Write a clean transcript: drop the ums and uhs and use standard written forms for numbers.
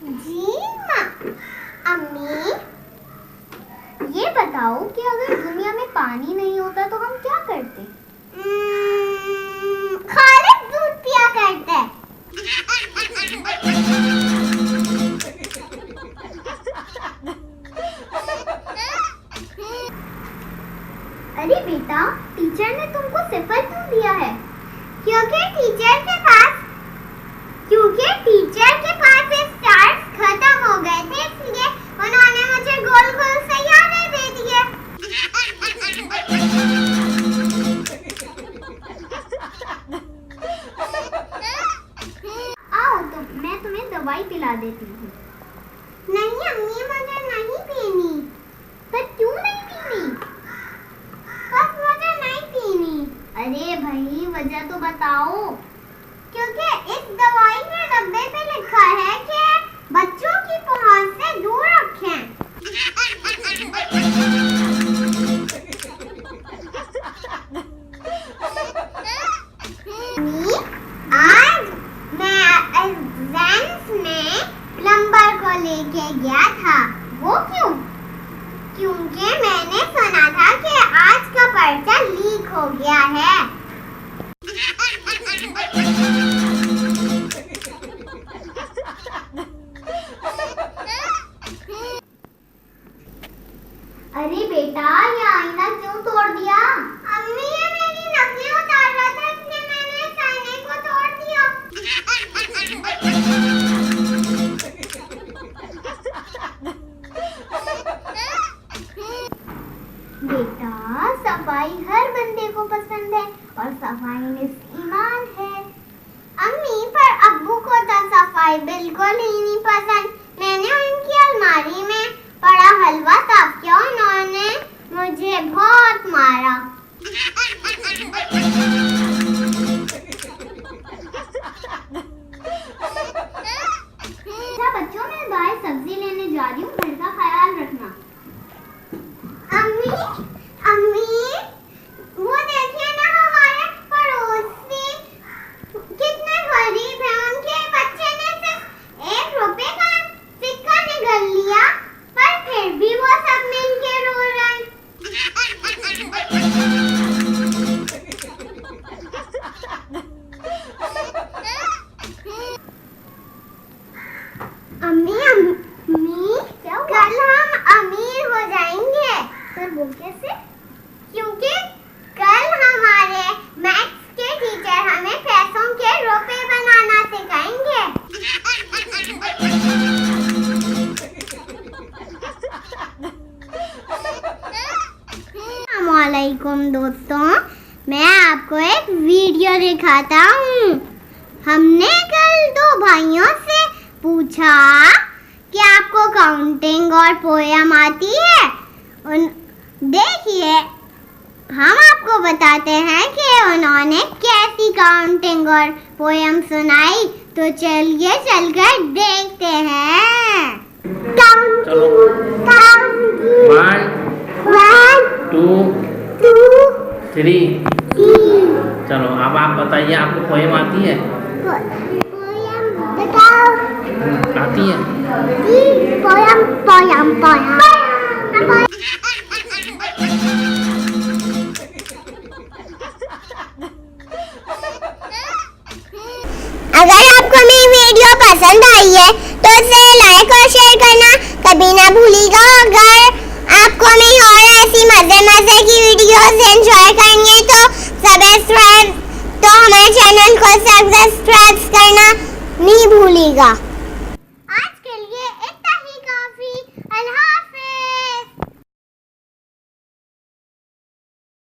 जी माँ। अम्मी, ये बताओ कि अगर दुनिया में पानी नहीं होता तो हम क्या करते? खाली दूध पिया करते। अरे बेटा, टीचर ने तुमको सिफर क्यों दिया है? क्योंकि टीचर के पास स्टार्स खत्म हो गए थे, इसलिए उन्होंने मुझे गोल गोल सैयारे दे दिए। आओ तो मैं तुम्हें दवाई पिला देती हूँ। नहीं अम्मी, मुझे नहीं पीनी। पर क्यों नहीं पीनी? बस मुझे नहीं पीनी। अरे भाई, वजह तो बताओ। क्योंकि इस दवाई के डब्बे पे लिखा है कि बच्चों की पहुंच से दूर रखें। आज मैं एग्जाम्स में प्लम्बर को लेके गया था। वो क्यों? क्योंकि मैंने सुना था कि आज का पर्चा लीक हो गया है। अरे बेटा, ये आईना क्यों तोड़ दिया? अम्मी, ये मेरी नकलें उतार रहा था, इसलिए मैंने इस आईने को तोड़ दिया। बेटा, सफाई हर बंदे को पसंद है और सफाई निस्फ ईमान है। अम्मी, पर अब्बू को तो सफाई बिल्कुल ही नहीं पसंद। मैंने उनकी अलमारी में पड़ा हलवा साफ किया, उन्होंने मुझे बहुत मारा। अच्छा बच्चों, मैं बाहर सब्जी लेने जा रही हूँ, घर का ख्याल रखना। अम्मी, वो देखिए ना, हमारे पड़ोसी कितने गरीब हैं। उनके बच्चे ने सिर्फ 1 रुपए का सिक्का निगल लिया, पर फिर भी वो सब मिलके रो रहे हैं। अम्मी, कल हम अमीर हो जाएंगे। पर वो कैसे? क्योंकि कल हमारे मैथ्स के टीचर हमें पैसों के रुपए बनाना सिखाएंगे। अस्सलामुअलैकुम दोस्तों, मैं आपको एक वीडियो दिखाता हूँ। हमने कल 2 भाइयों से पूछा कि आपको काउंटिंग और पोएम आती है? देखिए, हम आपको बताते हैं कि उन्होंने कैसी काउंटिंग और पोएम सुनाई। तो चलिए चलकर देखते हैं। काउंटिंग 1 2 3। चलो, अब आप बताइए, आपको पोएम आती है? पोएम बताओ। आती है? पोएम। अगर आपको मेरी वीडियो पसंद आई है तो इसे लाइक और शेयर करना कभी ना भूलिएगा। अगर आपको मेरी और ऐसी मजे की वीडियोस एंजॉय करनी है तो हमारे चैनल को सब्सक्राइब करना नहीं भूलिएगा।